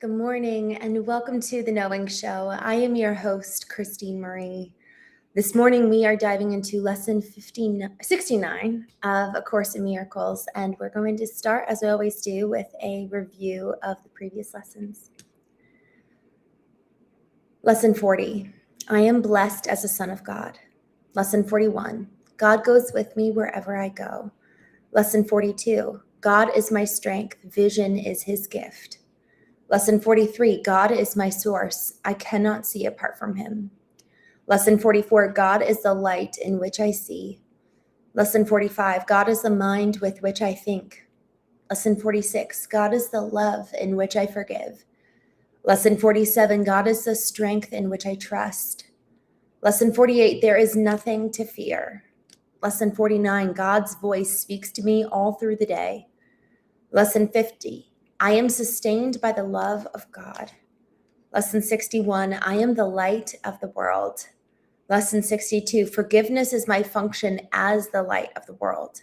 Good morning and welcome to The Knowing Show. I am your host, Christene Marie. This morning we are diving into lesson 69 of A Course in Miracles, and we're going to start, as we always do, with a review of the previous lessons. Lesson 40, I am blessed as a son of God. Lesson 41, God goes with me wherever I go. Lesson 42, God is my strength, vision is his gift. Lesson 43, God is my source. I cannot see apart from him. Lesson 44, God is the light in which I see. Lesson 45, God is the mind with which I think. Lesson 46, God is the love in which I forgive. Lesson 47, God is the strength in which I trust. Lesson 48, there is nothing to fear. Lesson 49, God's voice speaks to me all through the day. Lesson 50, I am sustained by the love of God. Lesson 61, I am the light of the world. Lesson 62, forgiveness is my function as the light of the world.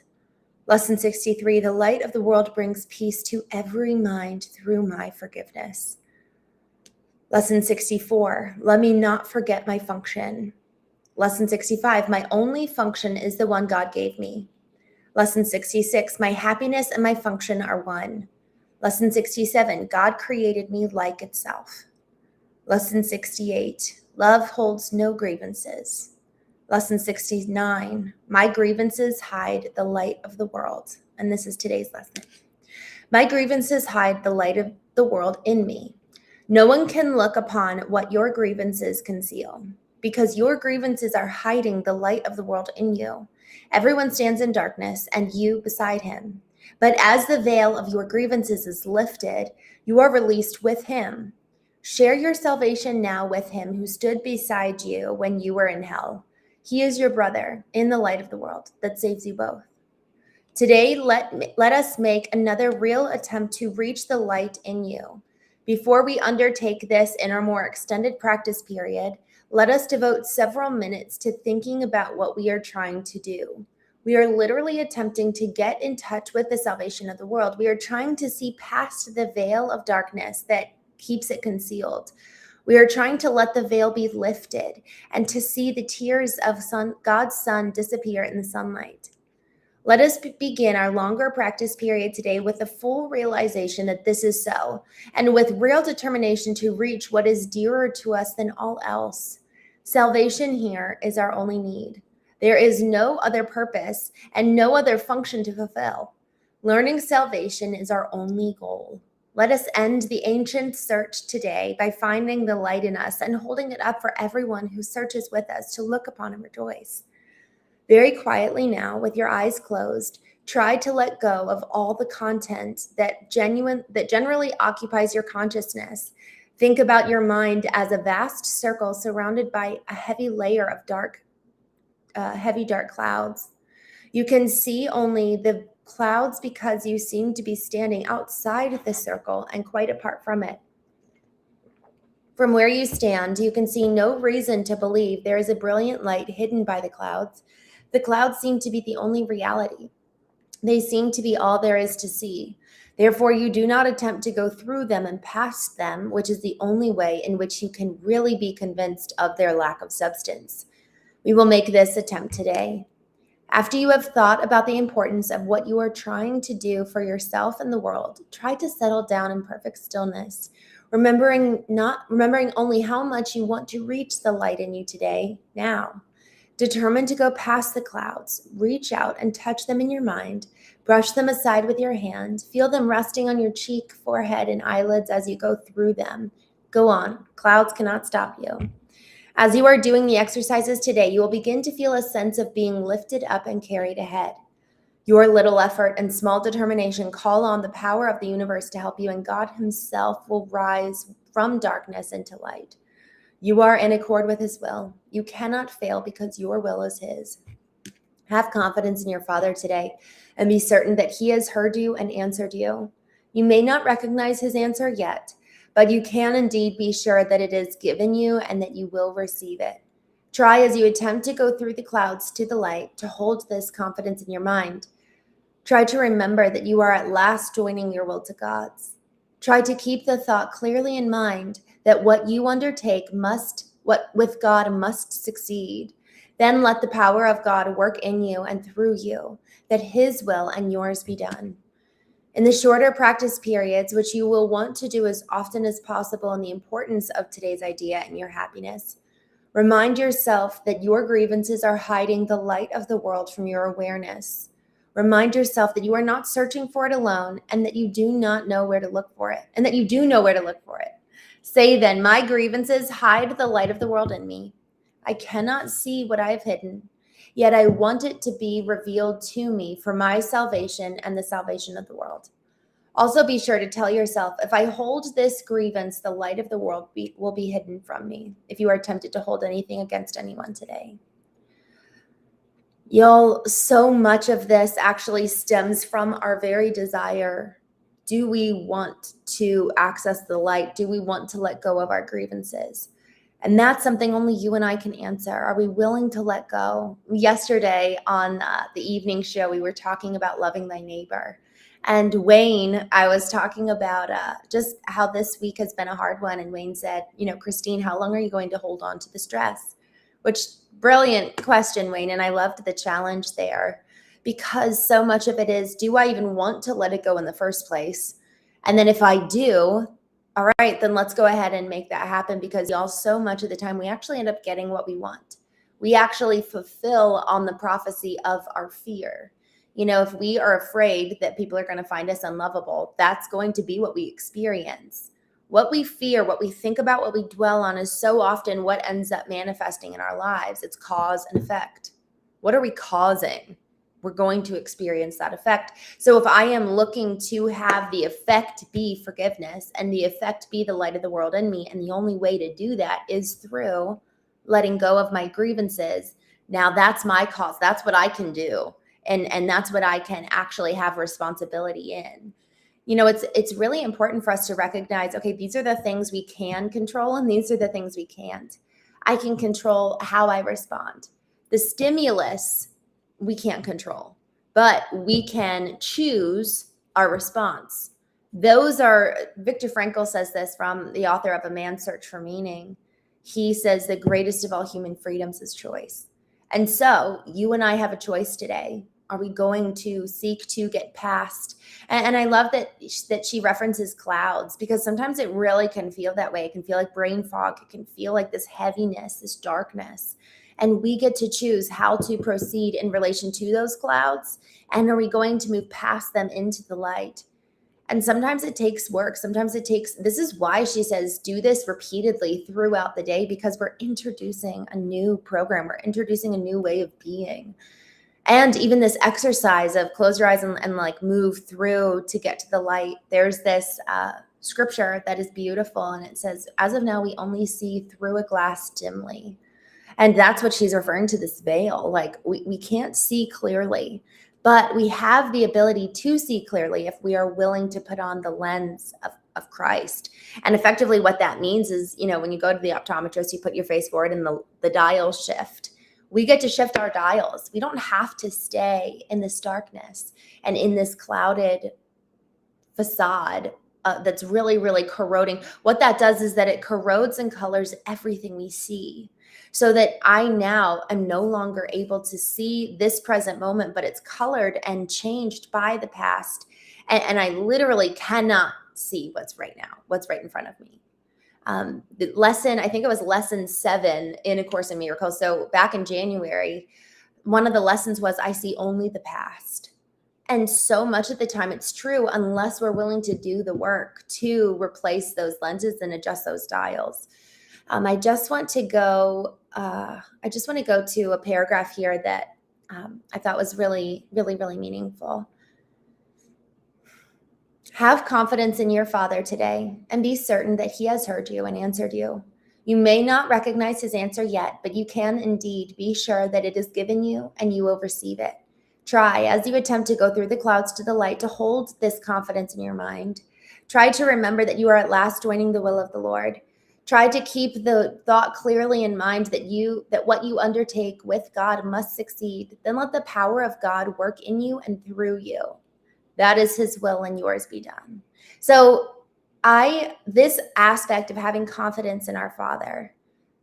Lesson 63, the light of the world brings peace to every mind through my forgiveness. Lesson 64, let me not forget my function. Lesson 65, my only function is the one God gave me. Lesson 66, my happiness and my function are one. Lesson 67, God created me like itself. Lesson 68, love holds no grievances. Lesson 69, my grievances hide the light of the world. And this is today's lesson. My grievances hide the light of the world in me. No one can look upon what your grievances conceal, because your grievances are hiding the light of the world in you. Everyone stands in darkness, and you beside him. But as the veil of your grievances is lifted, you are released with him. Share your salvation now with him who stood beside you when you were in hell. He is your brother in the light of the world that saves you both. Today, let us make another real attempt to reach the light in you. Before we undertake this in our more extended practice period, let us devote several minutes to thinking about what we are trying to do. We are literally attempting to get in touch with the salvation of the world. We are trying to see past the veil of darkness that keeps it concealed. We are trying to let the veil be lifted and to see the tears of God's Son disappear in the sunlight. Let us begin our longer practice period today with the full realization that this is so, and with real determination to reach what is dearer to us than all else. Salvation here is our only need. There is no other purpose and no other function to fulfill. Learning salvation is our only goal. Let us end the ancient search today by finding the light in us and holding it up for everyone who searches with us to look upon and rejoice. Very quietly now, with your eyes closed, try to let go of all the content that generally occupies your consciousness. Think about your mind as a vast circle surrounded by a heavy layer of heavy dark clouds. You can see only the clouds because you seem to be standing outside the circle and quite apart from it. From where you stand, you can see no reason to believe there is a brilliant light hidden by the clouds. The clouds seem to be the only reality. They seem to be all there is to see. Therefore, you do not attempt to go through them and past them, which is the only way in which you can really be convinced of their lack of substance. We will make this attempt today. After you have thought about the importance of what you are trying to do for yourself and the world, try to settle down in perfect stillness, remembering only how much you want to reach the light in you today, now. Determined to go past the clouds, reach out and touch them in your mind, brush them aside with your hand, feel them resting on your cheek, forehead, and eyelids as you go through them. Go on, clouds cannot stop you. As you are doing the exercises today, you will begin to feel a sense of being lifted up and carried ahead. Your little effort and small determination call on the power of the universe to help you, and God himself will rise from darkness into light. You are in accord with his will. You cannot fail because your will is his. Have confidence in your Father today and be certain that he has heard you and answered you. You may not recognize his answer yet, but you can indeed be sure that it is given you and that you will receive it. Try as you attempt to go through the clouds to the light to hold this confidence in your mind. Try to remember that you are at last joining your will to God's. Try to keep the thought clearly in mind that what you undertake with God must succeed. Then let the power of God work in you and through you, that his will and yours be done. In the shorter practice periods, which you will want to do as often as possible in the importance of today's idea and your happiness, remind yourself that your grievances are hiding the light of the world from your awareness. Remind yourself that you are not searching for it alone and that you do not know where to look for it, and that you do know where to look for it. Say then, my grievances hide the light of the world in me. I cannot see what I have hidden, yet I want it to be revealed to me for my salvation and the salvation of the world. Also be sure to tell yourself, if I hold this grievance, the light of the world will be hidden from me, if you are tempted to hold anything against anyone today. Y'all, so much of this actually stems from our very desire. Do we want to access the light? Do we want to let go of our grievances? And that's something only you and I can answer. Are we willing to let go? Yesterday on the evening show, we were talking about loving thy neighbor. And Wayne, I was talking about just how this week has been a hard one. And Wayne said, Christene, how long are you going to hold on to the stress? Which, brilliant question, Wayne. And I loved the challenge there, because so much of it is, do I even want to let it go in the first place? And then if I do, all right, then let's go ahead and make that happen, because y'all, so much of the time we actually end up getting what we want. We actually fulfill on the prophecy of our fear. If we are afraid that people are going to find us unlovable, that's going to be what we experience. What we fear, what we think about, what we dwell on is so often what ends up manifesting in our lives. It's cause and effect. What are we causing? We're going to experience that effect. So if I am looking to have the effect be forgiveness and the effect be the light of the world in me, and the only way to do that is through letting go of my grievances, now that's my cause. That's what I can do. And that's what I can actually have responsibility in. It's really important for us to recognize, okay, these are the things we can control and these are the things we can't. I can control how I respond. The stimulus we can't control, but we can choose our response. Viktor Frankl says this, from the author of A Man's Search for Meaning. He says the greatest of all human freedoms is choice. And so you and I have a choice today. Are we going to seek to get past? And I love that she references clouds, because sometimes it really can feel that way. It can feel like brain fog. It can feel like this heaviness, this darkness. And we get to choose how to proceed in relation to those clouds. And are we going to move past them into the light? And sometimes it takes work. This is why she says, do this repeatedly throughout the day, because we're introducing a new program. We're introducing a new way of being. And even this exercise of close your eyes and like move through to get to the light. There's this scripture that is beautiful. And it says, as of now, we only see through a glass dimly. And that's what she's referring to, this veil. Like we can't see clearly, but we have the ability to see clearly if we are willing to put on the lens of Christ. And effectively what that means is, when you go to the optometrist, you put your face forward and the dials shift. We get to shift our dials. We don't have to stay in this darkness and in this clouded facade that's really, really corroding. What that does is that it corrodes and colors everything we see, so that I now am no longer able to see this present moment, but it's colored and changed by the past. And I literally cannot see what's right now, what's right in front of me. The lesson, I think it was lesson 7 in A Course in Miracles. So back in January, one of the lessons was, I see only the past. And so much of the time it's true, unless we're willing to do the work to replace those lenses and adjust those dials. I just want to go to a paragraph here that I thought was really, really, really meaningful. Have confidence in your Father today and be certain that he has heard you and answered you. You may not recognize his answer yet, but you can indeed be sure that it is given you and you will receive it. Try, as you attempt to go through the clouds to the light, to hold this confidence in your mind. Try to remember that you are at last joining the will of the Lord. Try to keep the thought clearly in mind that what you undertake with God must succeed. Then let the power of God work in you and through you. That is his will and yours be done. So this aspect of having confidence in our Father,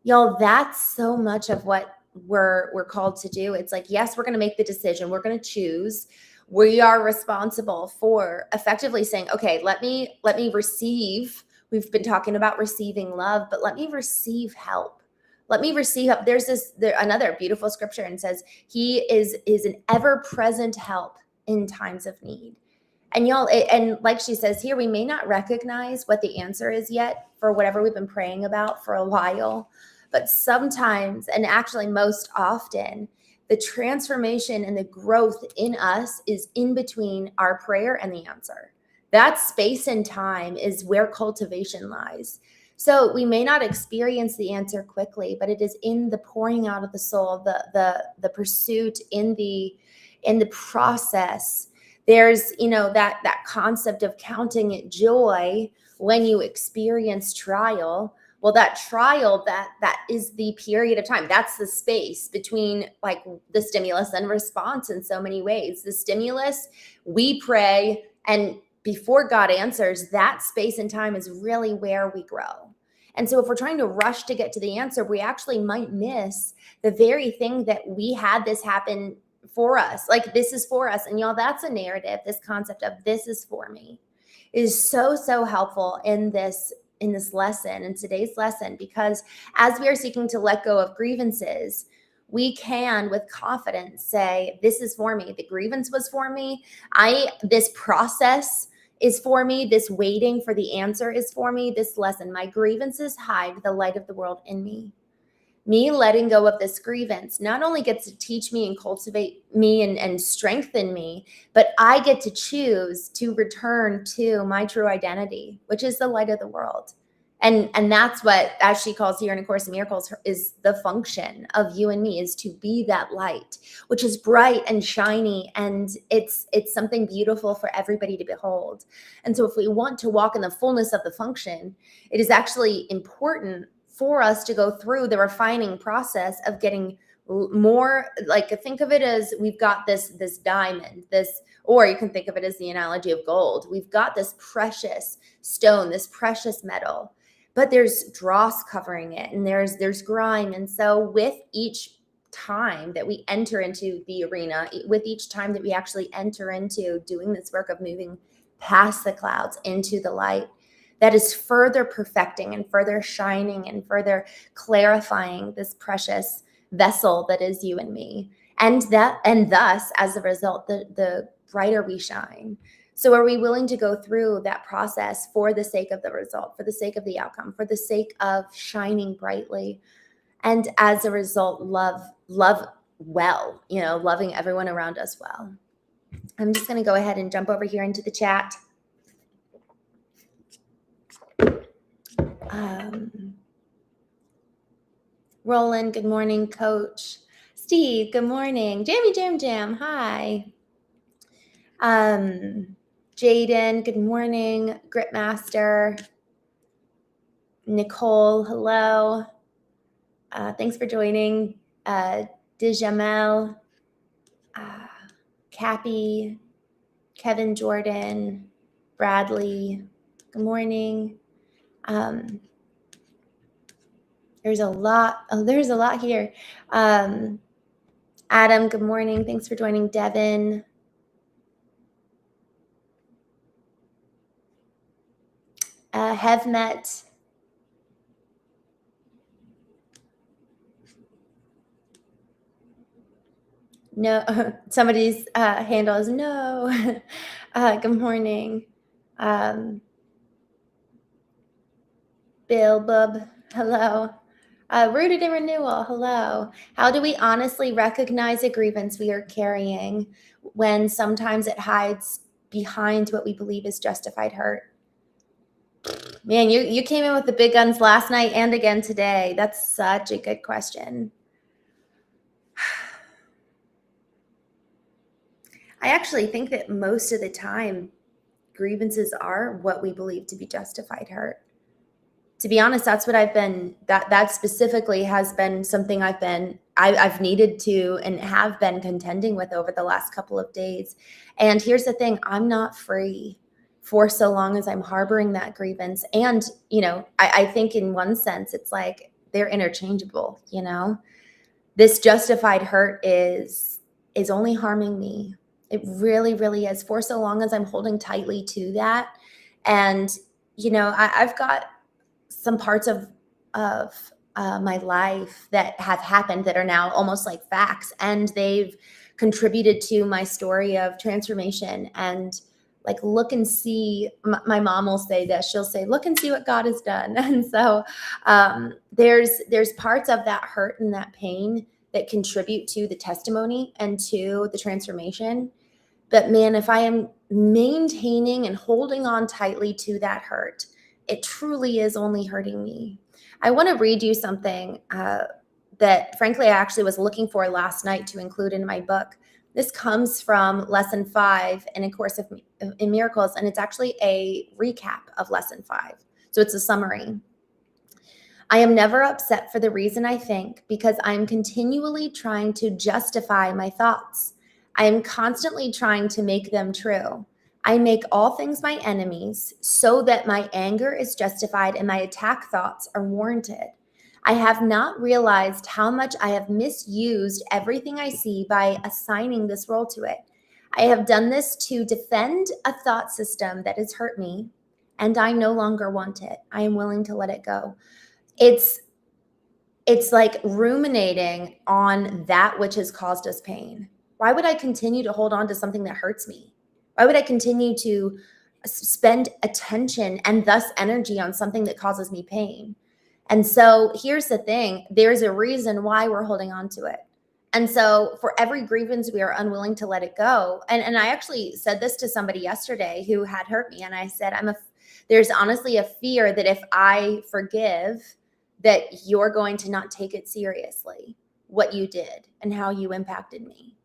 y'all, that's so much of what we're called to do. It's like, yes, we're going to make the decision. We're going to choose. We are responsible for effectively saying, okay, let me receive. We've been talking about receiving love, but let me receive help. Let me receive help. There's another beautiful scripture, and says he is an ever-present help in times of need. And y'all, and like she says here, we may not recognize what the answer is yet for whatever we've been praying about for a while, but sometimes, and actually most often, the transformation and the growth in us is in between our prayer and the answer. That space and time is where cultivation lies. So we may not experience the answer quickly, but it is in the pouring out of the soul, the pursuit, in the process. There's, that concept of counting it joy when you experience trial. Well, that trial, that is the period of time. That's the space between like the stimulus and response in so many ways. The stimulus, we pray, and before God answers, that space and time is really where we grow. And so if we're trying to rush to get to the answer, we actually might miss the very thing that we had this happen for us. Like, this is for us. And y'all, that's a narrative. This concept of this is for me is so, so helpful in this lesson, in today's lesson, because as we are seeking to let go of grievances, we can with confidence say, this is for me. The grievance was for me. This process is for me. This waiting for the answer is for me. This lesson, my grievances hide the light of the world in me. Me letting go of this grievance not only gets to teach me and cultivate me and strengthen me, but I get to choose to return to my true identity, which is the light of the world. And that's what, as she calls here in A Course in Miracles, is the function of you and me, is to be that light, which is bright and shiny, and it's something beautiful for everybody to behold. And so if we want to walk in the fullness of the function, it is actually important for us to go through the refining process of getting more, like, think of it as we've got this diamond, or you can think of it as the analogy of gold. We've got this precious stone, this precious metal, but there's dross covering it, and there's grime. And so with each time that we enter into the arena, with each time that we actually enter into doing this work of moving past the clouds into the light, that is further perfecting and further shining and further clarifying this precious vessel that is you and me. And thus, as a result, the brighter we shine. So are we willing to go through that process for the sake of the result, for the sake of the outcome, for the sake of shining brightly? And as a result, love well, loving everyone around us well. I'm just going to go ahead and jump over here into the chat. Roland, good morning. Coach Steve, good morning. Jammy Jam Jam, hi. Jaden, good morning. Gritmaster, Nicole, hello. Thanks for joining. Dijamel, Cappy, Kevin Jordan, Bradley, good morning. There's a lot here. Adam, good morning. Thanks for joining. Devin. Have met. No, somebody's handle is no. Good morning. Bill Bub, hello. Rooted in renewal, hello. How do we honestly recognize a grievance we are carrying when sometimes it hides behind what we believe is justified hurt? Man, you came in with the big guns last night and again today. That's such a good question. I actually think that most of the time, grievances are what we believe to be justified hurt. To be honest, that's what that specifically has been something I've needed to and have been contending with over the last couple of days. And here's the thing, I'm not free for so long as I'm harboring that grievance. And, I think in one sense, it's like they're interchangeable, This justified hurt is only harming me. It really, really is, for so long as I'm holding tightly to that. And, I've got some parts of my life that have happened that are now almost like facts, and they've contributed to my story of transformation. And like, look and see, my mom will say this, she'll say, look and see what God has done. And so there's parts of that hurt and that pain that contribute to the testimony and to the transformation. But man, if I am maintaining and holding on tightly to that hurt, it truly is only hurting me. I want to read you something that, frankly, I actually was looking for last night to include in my book. This comes from lesson 5 in A Course in Miracles, and it's actually a recap of lesson 5. So it's a summary. I am never upset for the reason I think, because I am continually trying to justify my thoughts. I am constantly trying to make them true. I make all things my enemies so that my anger is justified and my attack thoughts are warranted. I have not realized how much I have misused everything I see by assigning this role to it. I have done this to defend a thought system that has hurt me, and I no longer want it. I am willing to let it go. It's like ruminating on that which has caused us pain. Why would I continue to hold on to something that hurts me? Why would I continue to spend attention and thus energy on something that causes me pain? And so here's the thing, there's a reason why we're holding on to it. And so for every grievance, we are unwilling to let it go. And I actually said this to somebody yesterday who had hurt me. And I said, there's honestly a fear that if I forgive, that you're going to not take it seriously, what you did and how you impacted me.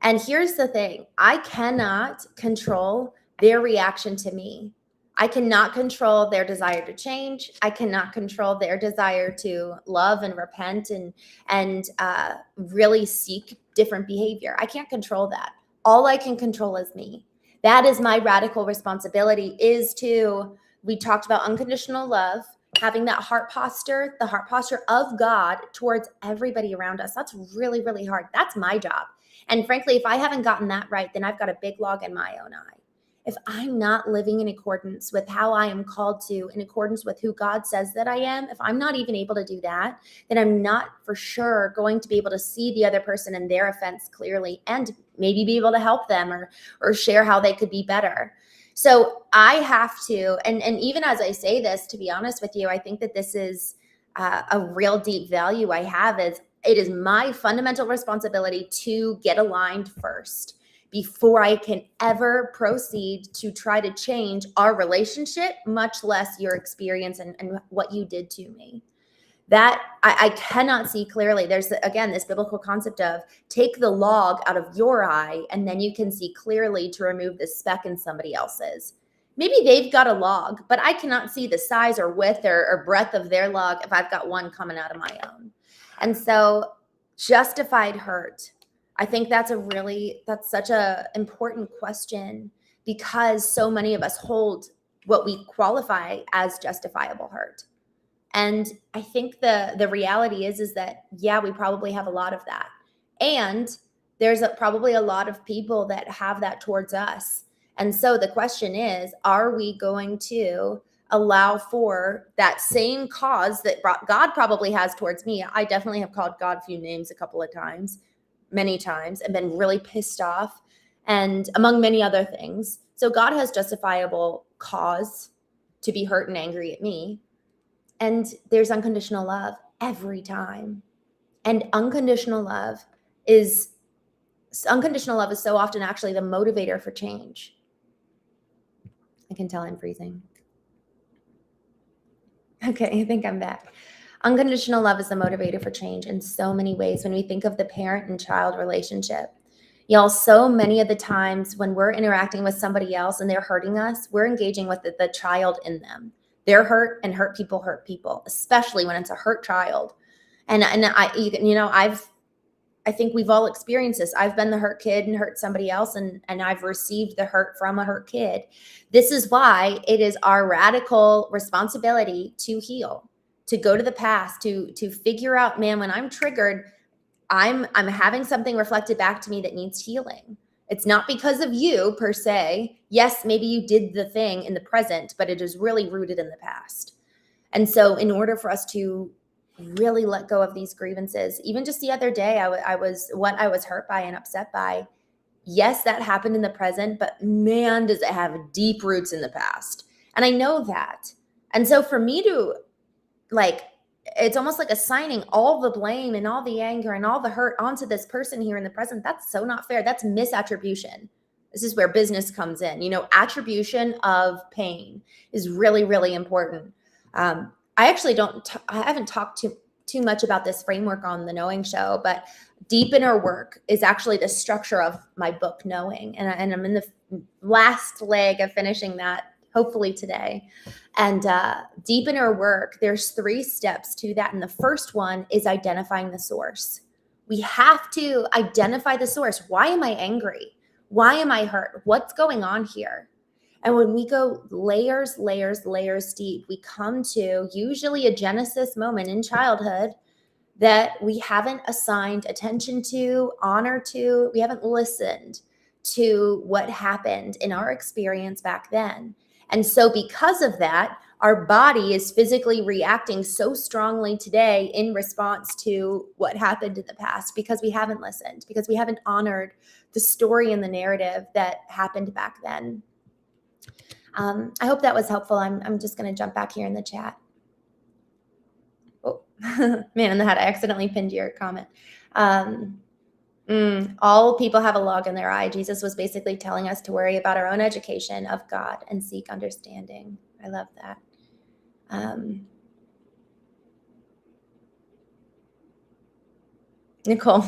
And here's the thing, I cannot control their reaction to me. I cannot control their desire to change. I cannot control their desire to love and repent and really seek different behavior. I can't control that. All I can control is me. That is my radical responsibility, we talked about unconditional love, having that heart posture, the heart posture of God towards everybody around us. That's really, really hard. That's my job. And frankly, if I haven't gotten that right, then I've got a big log in my own eye. If I'm not living in accordance with how I am called to, in accordance with who God says that I am, if I'm not even able to do that, then I'm not for sure going to be able to see the other person and their offense clearly and maybe be able to help them or share how they could be better. So I have to, and even as I say this, to be honest with you, I think that this is a real deep value I have, is it is my fundamental responsibility to get aligned first before I can ever proceed to try to change our relationship, much less your experience and what you did to me. That I cannot see clearly. There's, again, this biblical concept of take the log out of your eye and then you can see clearly to remove the speck in somebody else's. Maybe they've got a log, but I cannot see the size or width or breadth of their log if I've got one coming out of my own. And so justified hurt, I think that's such a important question, because so many of us hold what we qualify as justifiable hurt. And I think the reality is that, yeah, we probably have a lot of that. And there's probably a lot of people that have that towards us. And so the question is, are we going to allow for that same cause that God probably has towards me? I definitely have called God a few names a couple of times, many times, and been really pissed off, and among many other things. So God has justifiable cause to be hurt and angry at me. And there's unconditional love every time. And unconditional love is so often actually the motivator for change. I can tell I'm freezing. Okay, I think I'm back. Unconditional love is the motivator for change in so many ways when we think of the parent and child relationship. Y'all, so many of the times when we're interacting with somebody else and they're hurting us, we're engaging with the child in them. They're hurt, and hurt people, especially when it's a hurt child. And I I think we've all experienced this. I've been the hurt kid and hurt somebody else, and I've received the hurt from a hurt kid. This is why it is our radical responsibility to heal, to go to the past, to figure out, man, when I'm triggered, I'm having something reflected back to me that needs healing. It's not because of you per se. Yes, maybe you did the thing in the present, but it is really rooted in the past. And so in order for us to really let go of these grievances, even just the other day, I was hurt by and upset by. Yes, that happened in the present, but man, does it have deep roots in the past. And I know that. And so for me to it's almost like assigning all the blame and all the anger and all the hurt onto this person here in the present. That's so not fair. That's misattribution. This is where business comes in. Attribution of pain is really, really important. I haven't talked too much about this framework on the Knowing Show, but deep inner work is actually the structure of my book, Knowing. And I'm in the last leg of finishing that, hopefully today. And deep inner work, there's 3 steps to that. And the first one is identifying the source. We have to identify the source. Why am I angry? Why am I hurt? What's going on here? And when we go layers deep, we come to usually a genesis moment in childhood that we haven't assigned attention to, honor to, we haven't listened to what happened in our experience back then. And so because of that, our body is physically reacting so strongly today in response to what happened in the past, because we haven't listened, because we haven't honored the story and the narrative that happened back then. I hope that was helpful. I'm just going to jump back here in the chat. Oh, man in the hat, I accidentally pinned your comment. All people have a log in their eye. Jesus was basically telling us to worry about our own education of God and seek understanding. I love that. Nicole.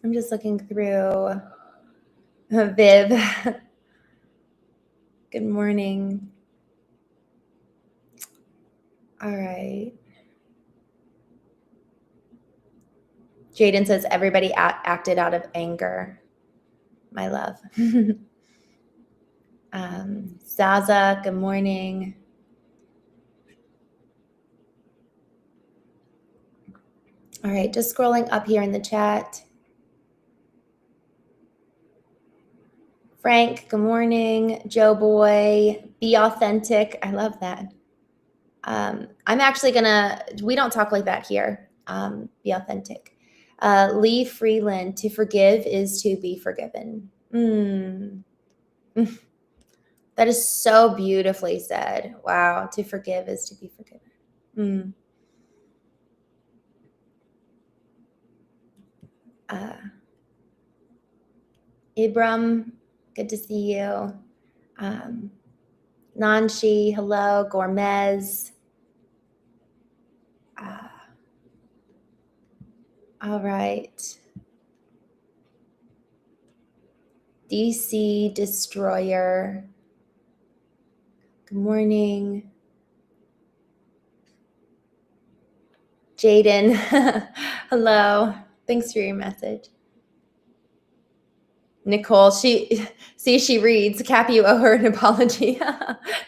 I'm just looking through. Viv. Good morning. All right. Jaden says everybody acted out of anger. My love. Zaza, good morning. All right, just scrolling up here in the chat. Frank, good morning. Joe Boy, be authentic. I love that. I'm actually we don't talk like that here. Be authentic. Lee Freeland, to forgive is to be forgiven. That is so beautifully said. Wow, to forgive is to be forgiven. Ibram, good to see you. Nanshi, hello. Gourmez. All right. DC Destroyer. Good morning. Jaden, hello. Thanks for your message. Nicole, she reads, Cap, you owe her an apology.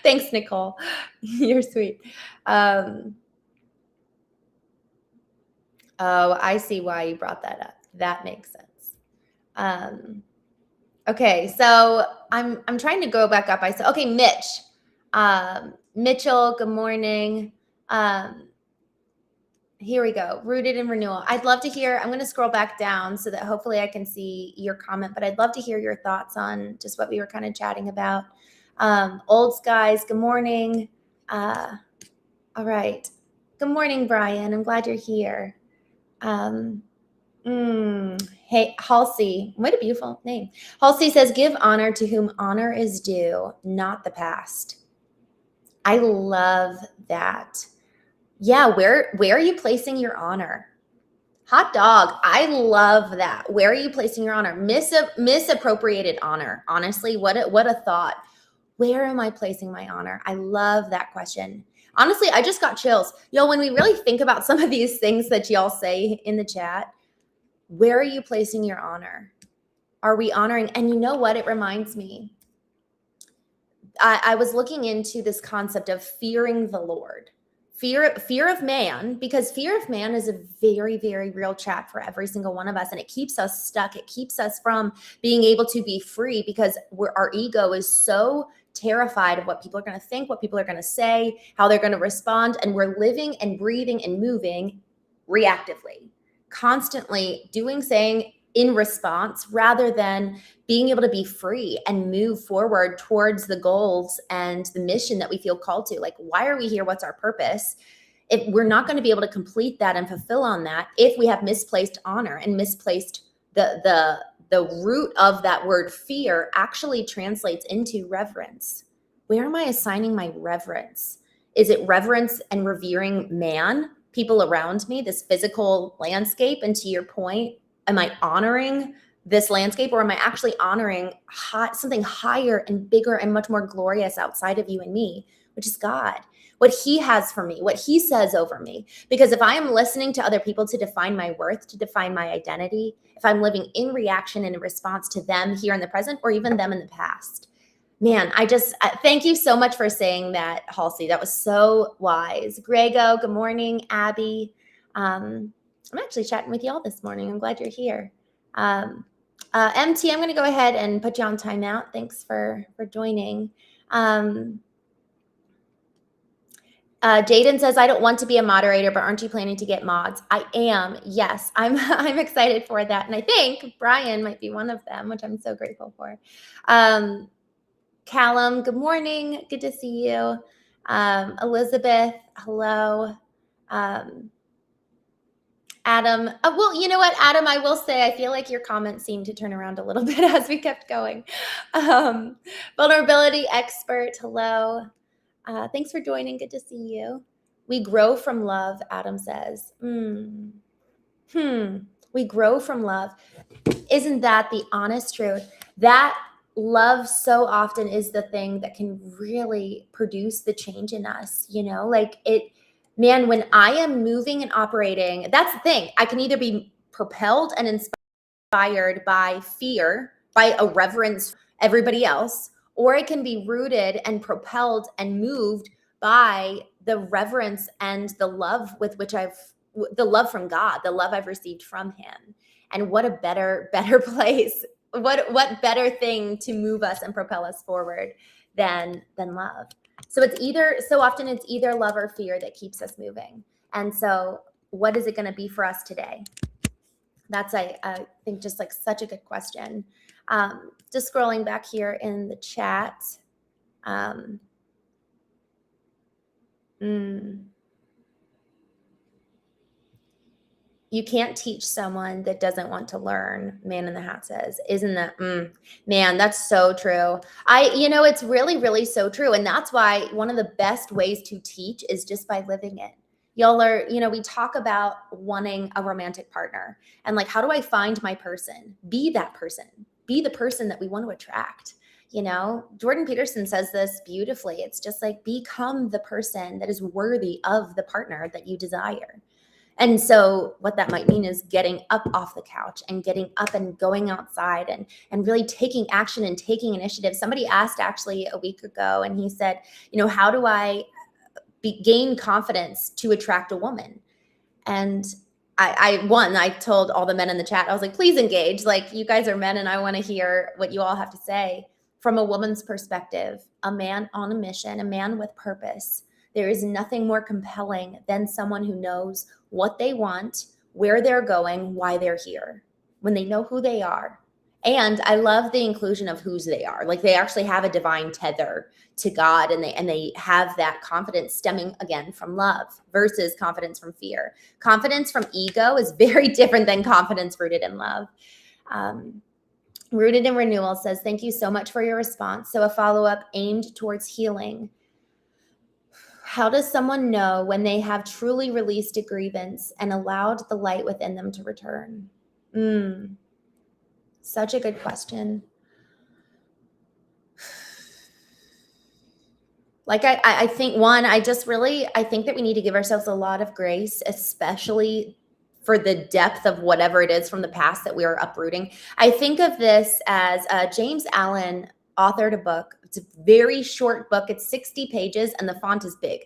Thanks, Nicole. You're sweet. Oh, I see why you brought that up. That makes sense. Okay, so I'm trying to go back up. I said, okay, Mitch. Mitchell, good morning. Here we go. Rooted in renewal. I'd love to hear, I'm going to scroll back down so that hopefully I can see your comment, but I'd love to hear your thoughts on just what we were kind of chatting about. Old Skies, good morning. All right. Good morning, Brian. I'm glad you're here. Hey, Halsey, what a beautiful name. Halsey says, give honor to whom honor is due, not the past. I love that. Yeah, where are you placing your honor? Hot dog. I love that. Where are you placing your honor? Misappropriated honor. Honestly, what a thought. Where am I placing my honor? I love that question. Honestly, I just got chills. When we really think about some of these things that y'all say in the chat, where are you placing your honor? Are we honoring? And you know what? It reminds me. I was looking into this concept of fearing the Lord. Fear of man, because fear of man is a very, very real trap for every single one of us. And it keeps us stuck. It keeps us from being able to be free because our ego is so terrified of what people are going to think, what people are going to say, how they're going to respond. And we're living and breathing and moving reactively, constantly doing, saying in response rather than being able to be free and move forward towards the goals and the mission that we feel called to. Like, why are we here? What's our purpose? If we're not going to be able to complete that and fulfill on that, if we have misplaced honor and misplaced the root of that word fear actually translates into reverence. Where am I assigning my reverence? Is it reverence and revering man, people around me, this physical landscape? And to your point, am I honoring this landscape, or am I actually honoring something higher and bigger and much more glorious outside of you and me, which is God, what he has for me, what he says over me? Because if I am listening to other people to define my worth, to define my identity, if I'm living in reaction and in response to them here in the present, or even them in the past, man, I thank you so much for saying that, Halsey. That was so wise. Grego, good morning. Abby. I'm actually chatting with y'all this morning. I'm glad you're here. MT, I'm going to go ahead and put you on timeout. Thanks for joining. Jaden says, I don't want to be a moderator, but aren't you planning to get mods? I am. Yes, I'm excited for that. And I think Brian might be one of them, which I'm so grateful for. Callum, good morning. Good to see you. Elizabeth, hello. Adam, well, you know what, Adam, I will say, I feel like your comments seemed to turn around a little bit as we kept going. Vulnerability expert, hello. Thanks for joining. Good to see you. We grow from love, Adam says. We grow from love. Isn't that the honest truth? That love so often is the thing that can really produce the change in us, Man, when I am moving and operating, that's the thing. I can either be propelled and inspired by fear, by a reverence for everybody else, or it can be rooted and propelled and moved by the reverence and the love the love from God, the love I've received from him. And what a better place, what better thing to move us and propel us forward than love. So often it's either love or fear that keeps us moving. And so what is it going to be for us today? That's, I think, just like such a good question. Just scrolling back here in the chat. You can't teach someone that doesn't want to learn, Man in the Hat says. Isn't that, man, that's so true. It's really, really so true. And that's why one of the best ways to teach is just by living it. Y'all are, we talk about wanting a romantic partner and like, how do I find my person? Be that person. Be the person that we want to attract. Jordan Peterson says this beautifully. It's just like, become the person that is worthy of the partner that you desire. And so what that might mean is getting up off the couch and getting up and going outside and really taking action and taking initiative. Somebody asked actually a week ago, and he said, how do I gain confidence to attract a woman? And I told all the men in the chat, I was like, please engage. Like, you guys are men and I want to hear what you all have to say. From a woman's perspective, a man on a mission, a man with purpose. There is nothing more compelling than someone who knows what they want, where they're going, why they're here, when they know who they are. And I love the inclusion of whose they are. Like, they actually have a divine tether to God, and they have that confidence stemming again from love versus confidence from fear. Confidence from ego is very different than confidence rooted in love. Rooted in Renewal says, thank you so much for your response. So a follow-up aimed towards healing. How does someone know when they have truly released a grievance and allowed the light within them to return? Such a good question. Like I think I think that we need to give ourselves a lot of grace, especially for the depth of whatever it is from the past that we are uprooting. I think of this as James Allen authored a book. It's a very short book. It's 60 pages and the font is big.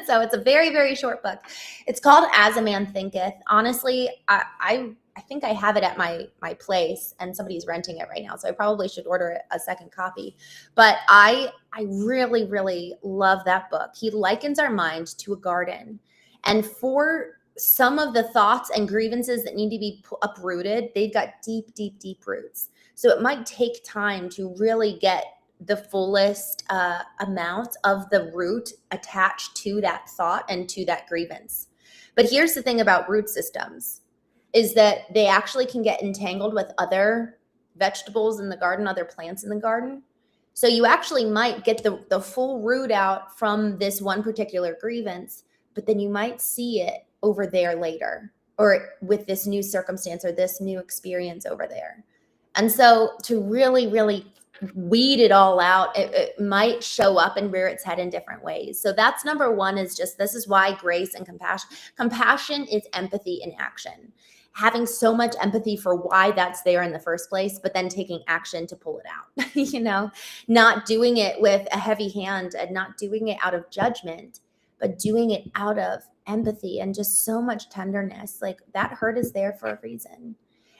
So it's a very, very short book. It's called As a Man Thinketh. Honestly, I think I have it at my place and somebody's renting it right now. So I probably should order a second copy. But I really, really love that book. He likens our mind to a garden. And for some of the thoughts and grievances that need to be uprooted, they've got deep, deep, deep roots. So it might take time to really get the fullest amount of the root attached to that thought and to that grievance. But here's the thing about root systems is that they actually can get entangled with other vegetables in the garden, other plants in the garden. So you actually might get the full root out from this one particular grievance, but then you might see it over there later, or with this new circumstance or this new experience over there. And so to really, really weed it all out, it might show up and rear its head in different ways. So that's number one, is just, this is why grace and compassion is empathy in action. Having so much empathy for why that's there in the first place, but then taking action to pull it out, not doing it with a heavy hand and not doing it out of judgment, but doing it out of empathy and just so much tenderness. Like, that hurt is there for a reason.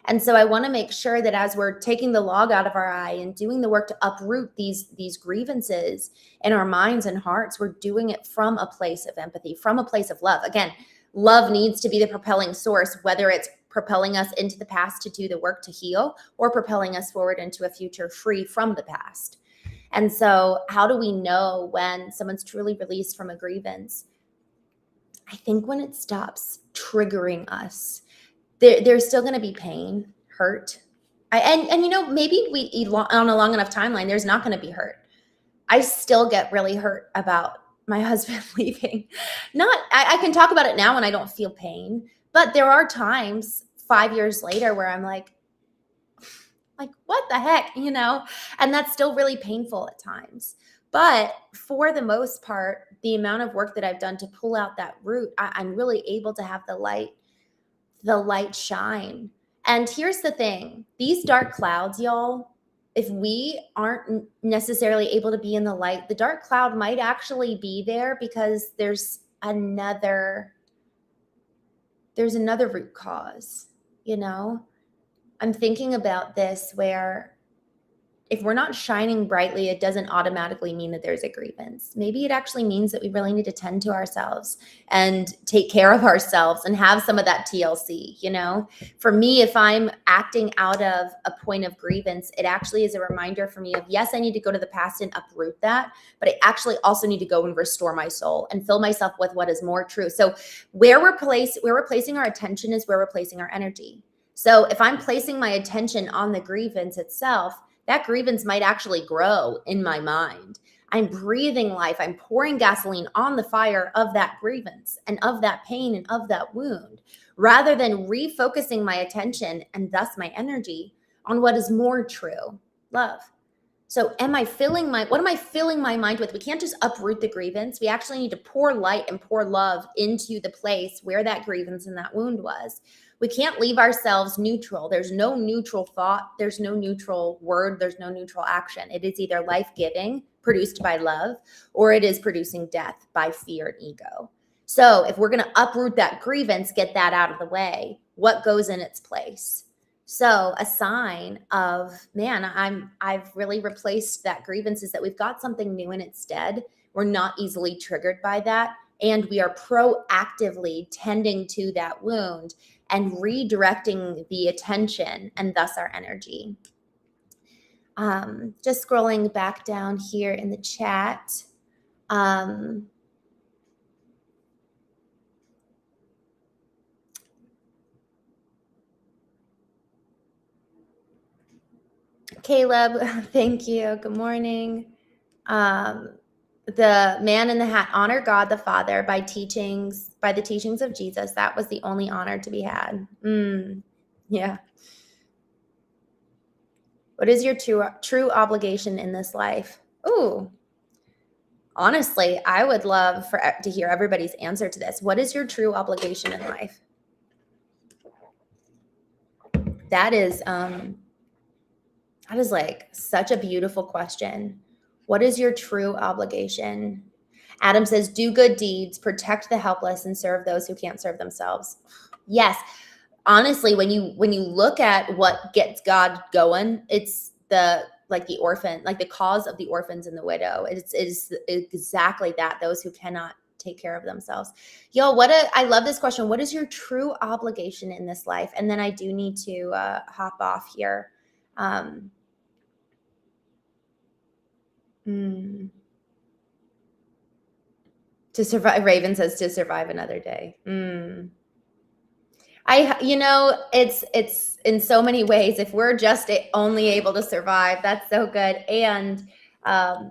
And so I want to make sure that as we're taking the log out of our eye and doing the work to uproot these grievances in our minds and hearts, we're doing it from a place of empathy, from a place of love. Again, love needs to be the propelling source, whether it's propelling us into the past to do the work to heal or propelling us forward into a future free from the past. And so how do we know when someone's truly released from a grievance? I think when it stops triggering us. There's still going to be pain, hurt. Maybe on a long enough timeline, there's not going to be hurt. I still get really hurt about my husband leaving. I can talk about it now when I don't feel pain, but there are times 5 years later where I'm like, what the heck, and that's still really painful at times. But for the most part, the amount of work that I've done to pull out that root, I'm really able to have the light shine. And here's the thing, these dark clouds, y'all, if we aren't necessarily able to be in the light, the dark cloud might actually be there because there's another root cause, I'm thinking about this where if we're not shining brightly, it doesn't automatically mean that there's a grievance. Maybe it actually means that we really need to tend to ourselves and take care of ourselves and have some of that TLC, For me, if I'm acting out of a point of grievance, it actually is a reminder for me of, yes, I need to go to the past and uproot that, but I actually also need to go and restore my soul and fill myself with what is more true. So where we're placing our attention is where we're placing our energy. So if I'm placing my attention on the grievance itself, that grievance might actually grow in my mind. I'm breathing life. I'm pouring gasoline on the fire of that grievance and of that pain and of that wound, rather than refocusing my attention and thus my energy on what is more true, love. So what am I filling my mind with? We can't just uproot the grievance. We actually need to pour light and pour love into the place where that grievance and that wound was. We can't leave ourselves neutral. There's no neutral thought. There's no neutral word. There's no neutral action. It is either life-giving, produced by love, or it is producing death by fear and ego. So if we're going to uproot that grievance, get that out of the way, what goes in its place? So a sign of, man, I've really replaced that grievance is that we've got something new in its stead. We're not easily triggered by that. And we are proactively tending to that wound and redirecting the attention and thus our energy. Just scrolling back down here in the chat. Caleb, thank you. Good morning. The man in the hat, honor God the Father by the teachings of Jesus. That was the only honor to be had. Yeah. What is your true obligation in this life? Ooh, honestly, I would love to hear everybody's answer to this. What is your true obligation in life? That is like such a beautiful question. What is your true obligation? Adam says, do good deeds, protect the helpless, and serve those who can't serve themselves. Yes. Honestly, when you look at what gets God going, it's the orphan, like the cause of the orphans and the widow. It is exactly that, those who cannot take care of themselves. Yo, I love this question. What is your true obligation in this life? And then I do need to hop off here. To survive, Raven says, to survive another day. It's in so many ways, if we're just only able to survive, that's so good. And I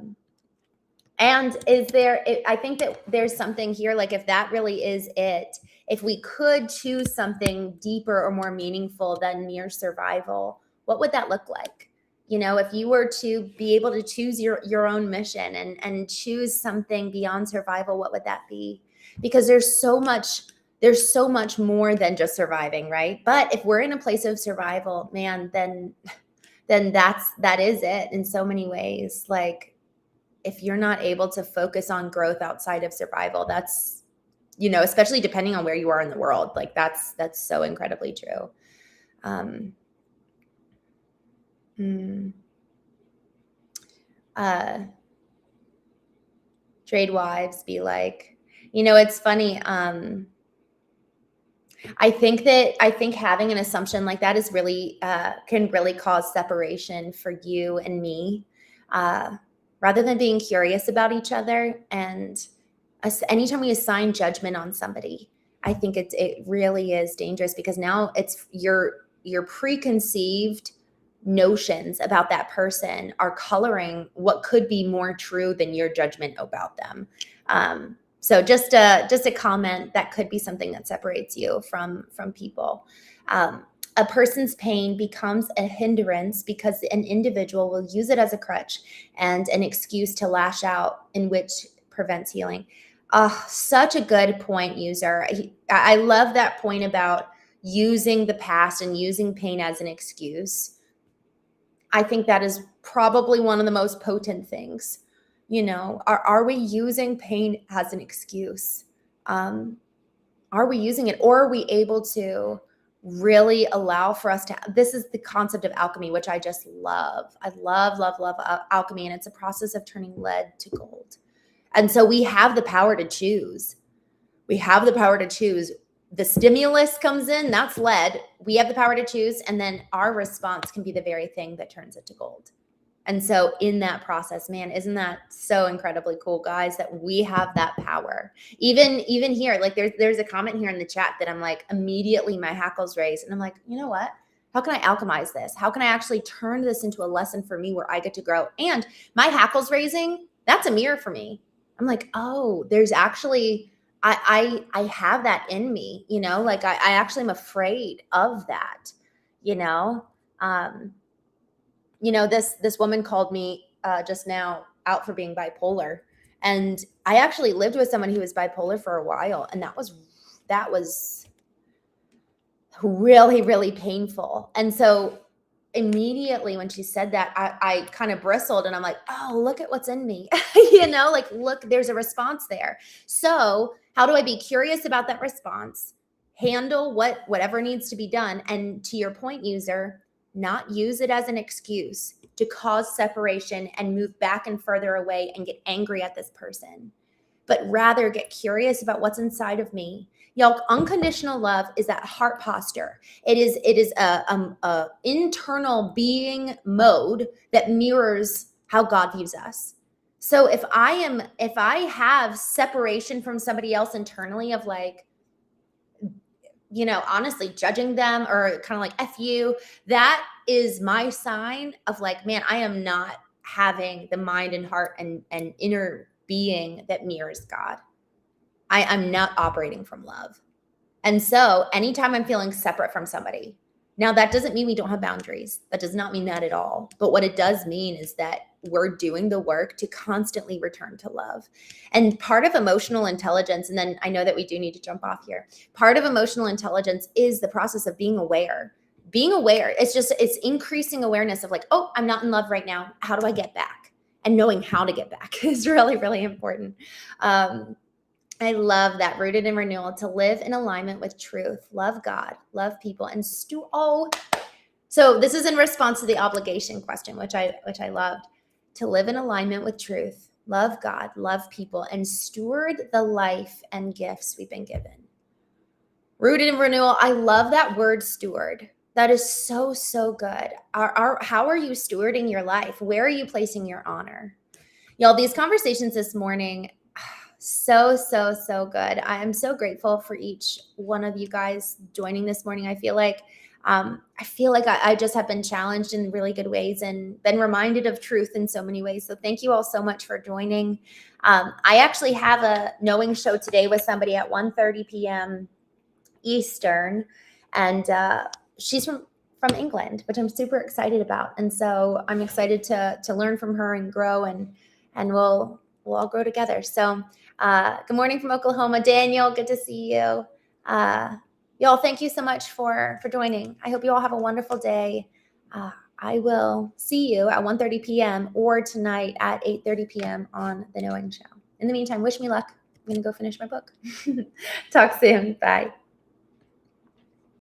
think that there's something here, like if that really is it, if we could choose something deeper or more meaningful than mere survival, what would that look like? If you were to be able to choose your own mission and choose something beyond survival, what would that be? Because there's so much more than just surviving, right? But if we're in a place of survival, man, then that is it in so many ways. Like, if you're not able to focus on growth outside of survival, that's, especially depending on where you are in the world, like that's so incredibly true. Trade wives be like, it's funny. I think having an assumption like that is really can really cause separation for you and me, rather than being curious about each other. And anytime we assign judgment on somebody, I think it really is dangerous, because now it's your preconceived notions about that person are coloring what could be more true than your judgment about them. So just a comment that could be something that separates you from people. A person's pain becomes a hindrance because an individual will use it as a crutch and an excuse to lash out, in which prevents healing. Such a good point, user. I love that point about using the past and using pain as an excuse. I think that is probably one of the most potent things. Are we using pain as an excuse? Are we using it, or are we able to really allow for us to, this is the concept of alchemy, which I just love. I love alchemy, and it's a process of turning lead to gold. And so we have the power to choose. The stimulus comes in, that's lead. We have the power to choose, and then our response can be the very thing that turns it to gold. And so in that process, man, isn't that so incredibly cool, guys, that we have that power? Even here, like there's a comment here in the chat that I'm like, immediately my hackles raise, and I'm like, you know what? How can I alchemize this? How can I actually turn this into a lesson for me where I get to grow? And my hackles raising, that's a mirror for me. I'm like, oh, there's actually, I have that in me, like I actually am afraid of that, this woman called me just now out for being bipolar. And I actually lived with someone who was bipolar for a while. And that was really, really painful. And so immediately when she said that, I kind of bristled, and I'm like, oh, look at what's in me, look, there's a response there. So how do I be curious about that response, handle whatever needs to be done, and to your point, user, not use it as an excuse to cause separation and move back and further away and get angry at this person, but rather get curious about what's inside of me. Y'all, unconditional love is that heart posture. It is a internal being mode that mirrors how God views us. So if I have separation from somebody else internally of like, honestly judging them or kind of like F you, that is my sign of like, man, I am not having the mind and heart and inner being that mirrors God. I'm not operating from love. And so anytime I'm feeling separate from somebody, now that doesn't mean we don't have boundaries. That does not mean that at all. But what it does mean is that we're doing the work to constantly return to love. And part of emotional intelligence, and then I know that we do need to jump off here. Part of emotional intelligence is the process of being aware. Being aware, it's increasing awareness of like, oh, I'm not in love right now. How do I get back? And knowing how to get back is really, really important. I love that. Rooted in renewal, to live in alignment with truth, love God, love people, and so this is in response to the obligation question, which I loved. To live in alignment with truth, love God, love people, and steward the life and gifts we've been given. Rooted in renewal. I love that word, steward. That is so, so good. How are you stewarding your life? Where are you placing your honor? Y'all, these conversations this morning, so, so, so good. I am so grateful for each one of you guys joining this morning. I feel like I just have been challenged in really good ways and been reminded of truth in so many ways. So thank you all so much for joining. I actually have a knowing show today with somebody at 1:30 p.m. Eastern, and she's from England, which I'm super excited about. And so I'm excited to learn from her and grow, and we'll all grow together. So good morning from Oklahoma, Daniel. Good to see you. Y'all, thank you so much for joining. I hope you all have a wonderful day. I will see you at 1:30 p.m. or tonight at 8:30 p.m. on The Knowing Show. In the meantime, wish me luck. I'm going to go finish my book. Talk soon. Bye.